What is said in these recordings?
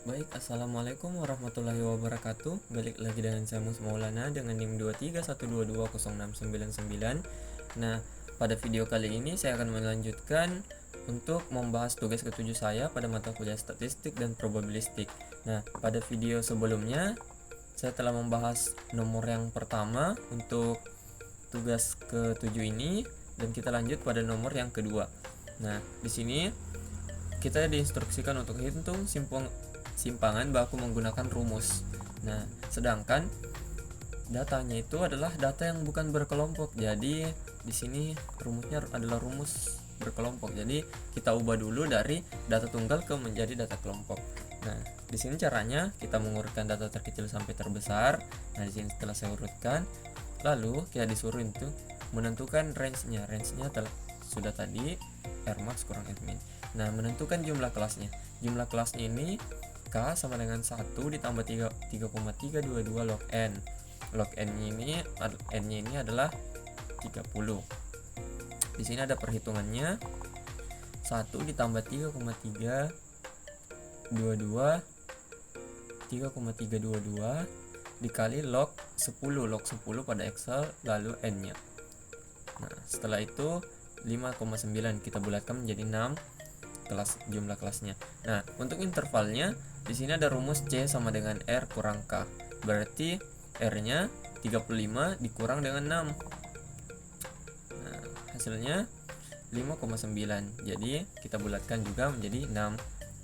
Baik, assalamualaikum warahmatullahi wabarakatuh. Balik lagi dengan saya Mus Maulana dengan NIM 2312206999. Nah, pada video kali ini saya akan melanjutkan untuk membahas tugas ketujuh saya pada mata kuliah statistik dan probabilistik. Nah, pada video sebelumnya saya telah membahas nomor yang pertama untuk tugas ketujuh ini, dan kita lanjut pada nomor yang kedua. Nah, di sini kita diinstruksikan untuk hitung simpangan baku menggunakan rumus. Nah, sedangkan datanya itu adalah data yang bukan berkelompok. Jadi di sini rumusnya adalah rumus berkelompok. Jadi kita ubah dulu dari data tunggal ke menjadi data kelompok. Nah, di sini caranya kita mengurutkan data terkecil sampai terbesar. Nah, di sini setelah saya urutkan, lalu kita disuruh itu menentukan range-nya. Range-nya sudah tadi Rmax kurang Rmin. Nah, menentukan jumlah kelasnya. Jumlah kelasnya ini K sama dengan 1 ditambah 3,322 log N. Log N-nya ini adalah 30. Di sini ada perhitungannya. 1 ditambah 3,322 dikali log 10 pada Excel, lalu N-nya. Nah, setelah itu 5,9 kita bulatkan menjadi 6 jumlah kelasnya. Nah, untuk intervalnya di sini ada rumus C sama dengan R kurang K. Berarti R-nya 35 dikurang dengan 6. Nah, hasilnya 5,9. Jadi kita bulatkan juga menjadi 6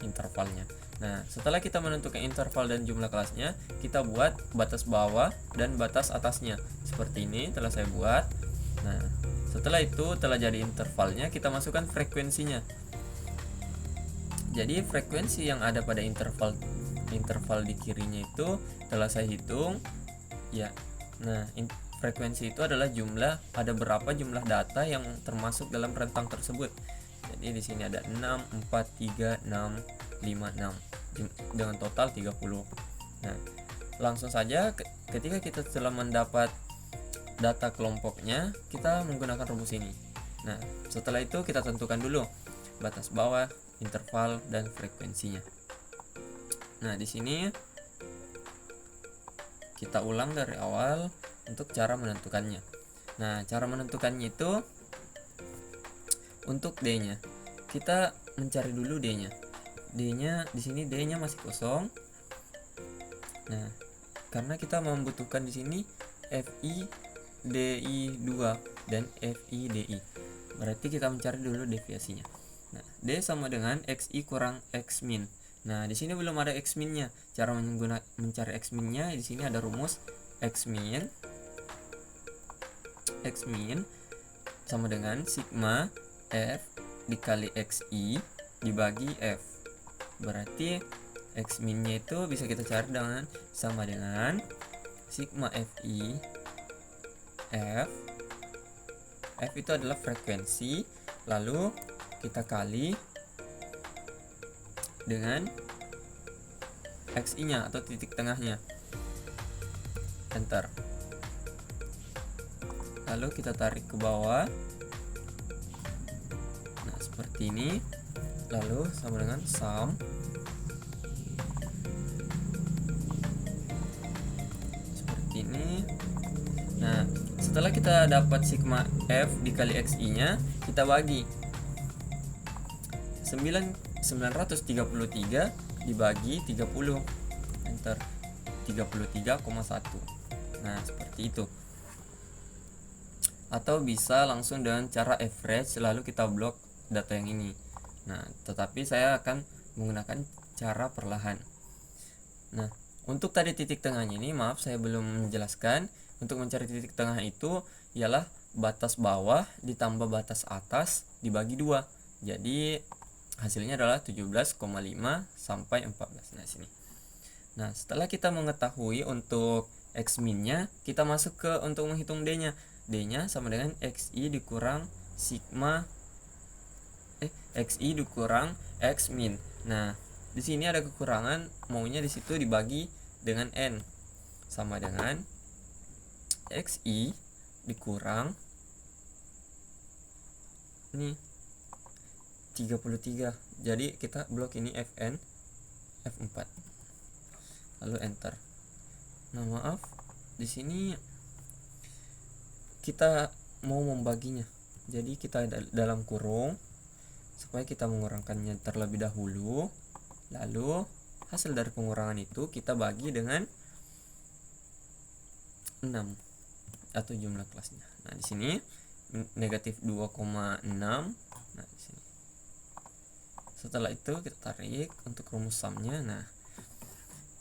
intervalnya. Nah, setelah kita menentukan interval dan jumlah kelasnya, kita buat batas bawah dan batas atasnya. Seperti ini telah saya buat. Nah, setelah itu telah jadi intervalnya, kita masukkan frekuensinya. Jadi frekuensi yang ada pada interval di kirinya itu telah saya hitung ya. Nah, frekuensi itu adalah ada berapa jumlah data yang termasuk dalam rentang tersebut. Jadi di sini ada 6, 4, 3, 6, 5, 6 dengan total 30. Nah, langsung saja ketika kita telah mendapat data kelompoknya, kita menggunakan rumus ini. Nah, setelah itu kita tentukan dulu batas bawah, interval, dan frekuensinya. Nah, di sini kita ulang dari awal untuk cara menentukannya. Nah, cara menentukannya itu untuk D-nya. Kita mencari dulu D-nya. D-nya di sini D-nya masih kosong. Nah, karena kita membutuhkan di sini FI-DI2 dan FI-DI. Berarti kita mencari dulu deviasinya. Nah, D sama dengan XI kurang X min. Nah, di sini belum ada X min-nya. Cara mencari X min-nya di sini ada rumus X min sama dengan sigma F dikali XI dibagi F. Berarti X min-nya itu bisa kita cari dengan sama dengan sigma FI F. F itu adalah frekuensi, lalu kita kali dengan XI-nya atau titik tengahnya. Enter. Lalu kita tarik ke bawah. Nah, seperti ini. Lalu sama dengan sum. Seperti ini. Nah, setelah kita dapat sigma F dikali XI-nya, kita bagi 933 dibagi 30. Enter. 33,1. Nah, seperti itu. Atau bisa langsung dengan cara average lalu kita blok data yang ini. Nah, tetapi saya akan menggunakan cara perlahan. Nah, untuk tadi titik tengahnya ini, maaf saya belum menjelaskan. Untuk mencari titik tengah itu ialah batas bawah ditambah batas atas dibagi 2. Jadi hasilnya adalah 17,5 sampai 14. Nah, sini. Nah, setelah kita mengetahui untuk X min-nya, kita masuk ke untuk menghitung D-nya. D-nya sama dengan XI dikurang sigma XI dikurang X min. Nah, di sini ada kekurangan, maunya di situ dibagi dengan N. Sama dengan XI dikurang ini 33. Jadi kita blok ini Fn F4 lalu enter. Nah maaf, di sini kita mau membaginya, jadi kita dalam kurung supaya kita mengurangkannya terlebih dahulu, lalu hasil dari pengurangan itu kita bagi dengan 6 atau jumlah kelasnya. Nah di sini negatif 2,6. Nah di sini setelah itu kita tarik untuk rumus sumnya. Nah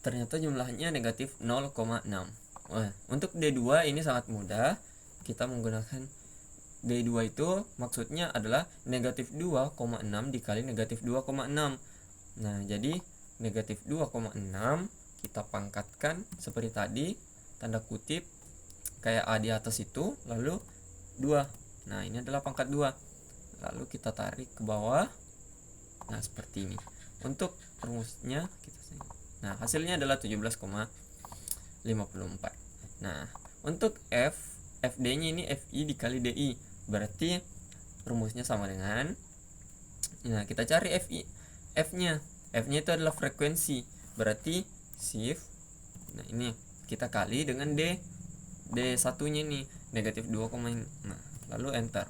ternyata jumlahnya negatif 0,6. Nah, untuk D2 ini sangat mudah, kita menggunakan D2 itu maksudnya adalah negatif 2,6 dikali negatif 2,6. Nah jadi negatif 2,6 kita pangkatkan seperti tadi, tanda kutip kayak A di atas itu, lalu 2. Nah ini adalah pangkat 2, lalu kita tarik ke bawah. Nah seperti ini untuk rumusnya kita. Nah hasilnya adalah 17,54. Nah untuk FD nya ini FI dikali DI, berarti rumusnya sama dengan, nah kita cari F nya itu adalah frekuensi, berarti shift, nah ini kita kali dengan D1 nya ini negatif 2, nah lalu enter.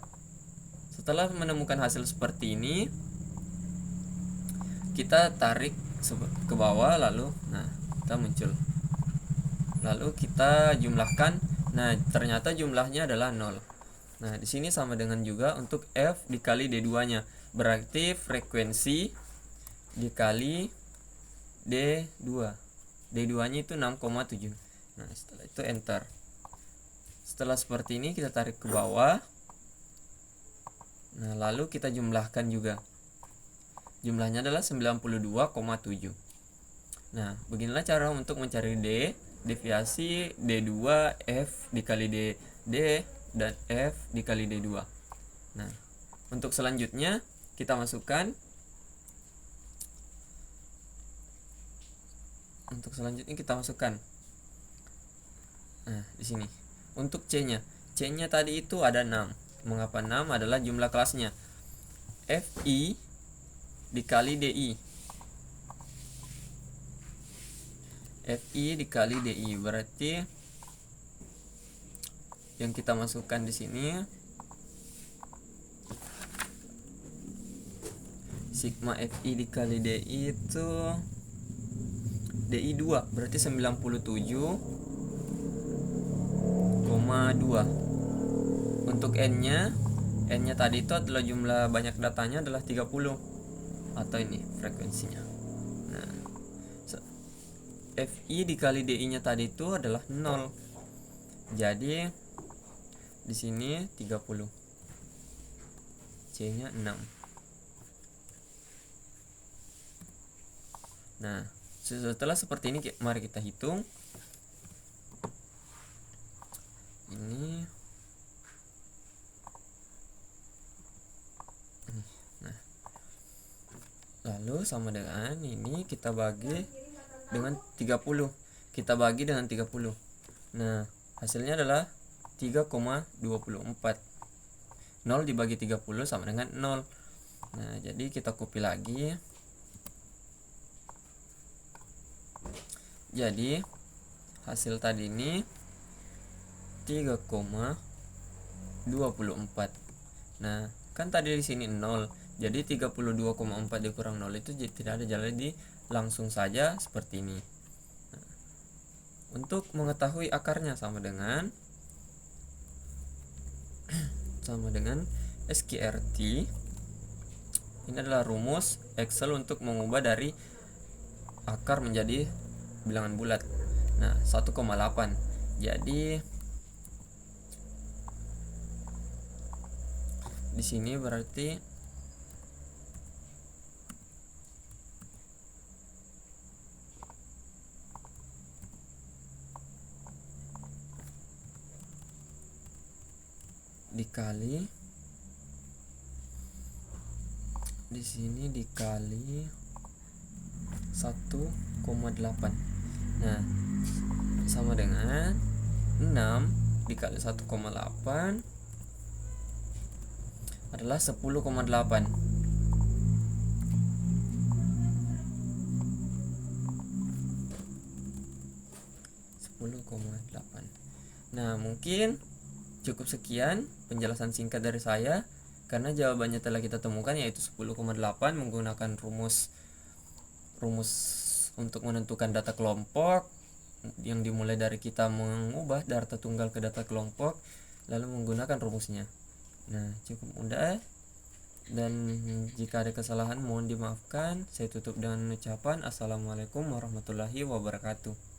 Setelah menemukan hasil seperti ini, kita tarik ke bawah, lalu nah kita muncul, lalu kita jumlahkan. Nah ternyata jumlahnya adalah 0. Nah di sini sama dengan juga untuk F dikali D2 nya, berarti frekuensi dikali D2 nya itu 6,7. Nah setelah itu enter. Setelah seperti ini kita tarik ke bawah, nah lalu kita jumlahkan juga, jumlahnya adalah 92,7. Nah beginilah cara untuk mencari deviasi D2 F dikali D dan F dikali D2. Nah untuk selanjutnya kita masukkan, nah di sini untuk C nya tadi itu ada 6. Mengapa 6? Adalah jumlah kelasnya. FI dikali DI, FI dikali DI, berarti yang kita masukkan di sini sigma FI dikali DI itu DI 2, berarti 97,2. Untuk N nya tadi itu adalah jumlah banyak datanya adalah 30, atau ini frekuensinya. Nah FI dikali DI nya tadi itu adalah 0, jadi di sini 30, C nya 6. Nah setelah seperti ini, mari kita hitung ini. Nah lalu sama dengan ini kita bagi dengan 30, kita bagi dengan 30. Nah hasilnya adalah 3,24. 0 dibagi 30 sama dengan 0. Nah jadi kita copy lagi, jadi hasil tadi ini 3,24. Nah kan tadi di sini 0, jadi 32,4 dikurang 0 itu tidak ada, jadi langsung saja seperti ini. Nah, untuk mengetahui akarnya sama dengan SQRT. Ini adalah rumus Excel untuk mengubah dari akar menjadi bilangan bulat. Nah 1,8, jadi di sini berarti dikali, di sini dikali 1,8. Nah sama dengan 6 dikali 1,8 adalah 10,8. 10,8. Nah, mungkin cukup sekian penjelasan singkat dari saya, karena jawabannya telah kita temukan, yaitu 10,8 menggunakan rumus untuk menentukan data kelompok yang dimulai dari kita mengubah data tunggal ke data kelompok lalu menggunakan rumusnya. Nah, cukup mudah, dan jika ada kesalahan mohon dimaafkan. Saya tutup dengan ucapan assalamualaikum warahmatullahi wabarakatuh.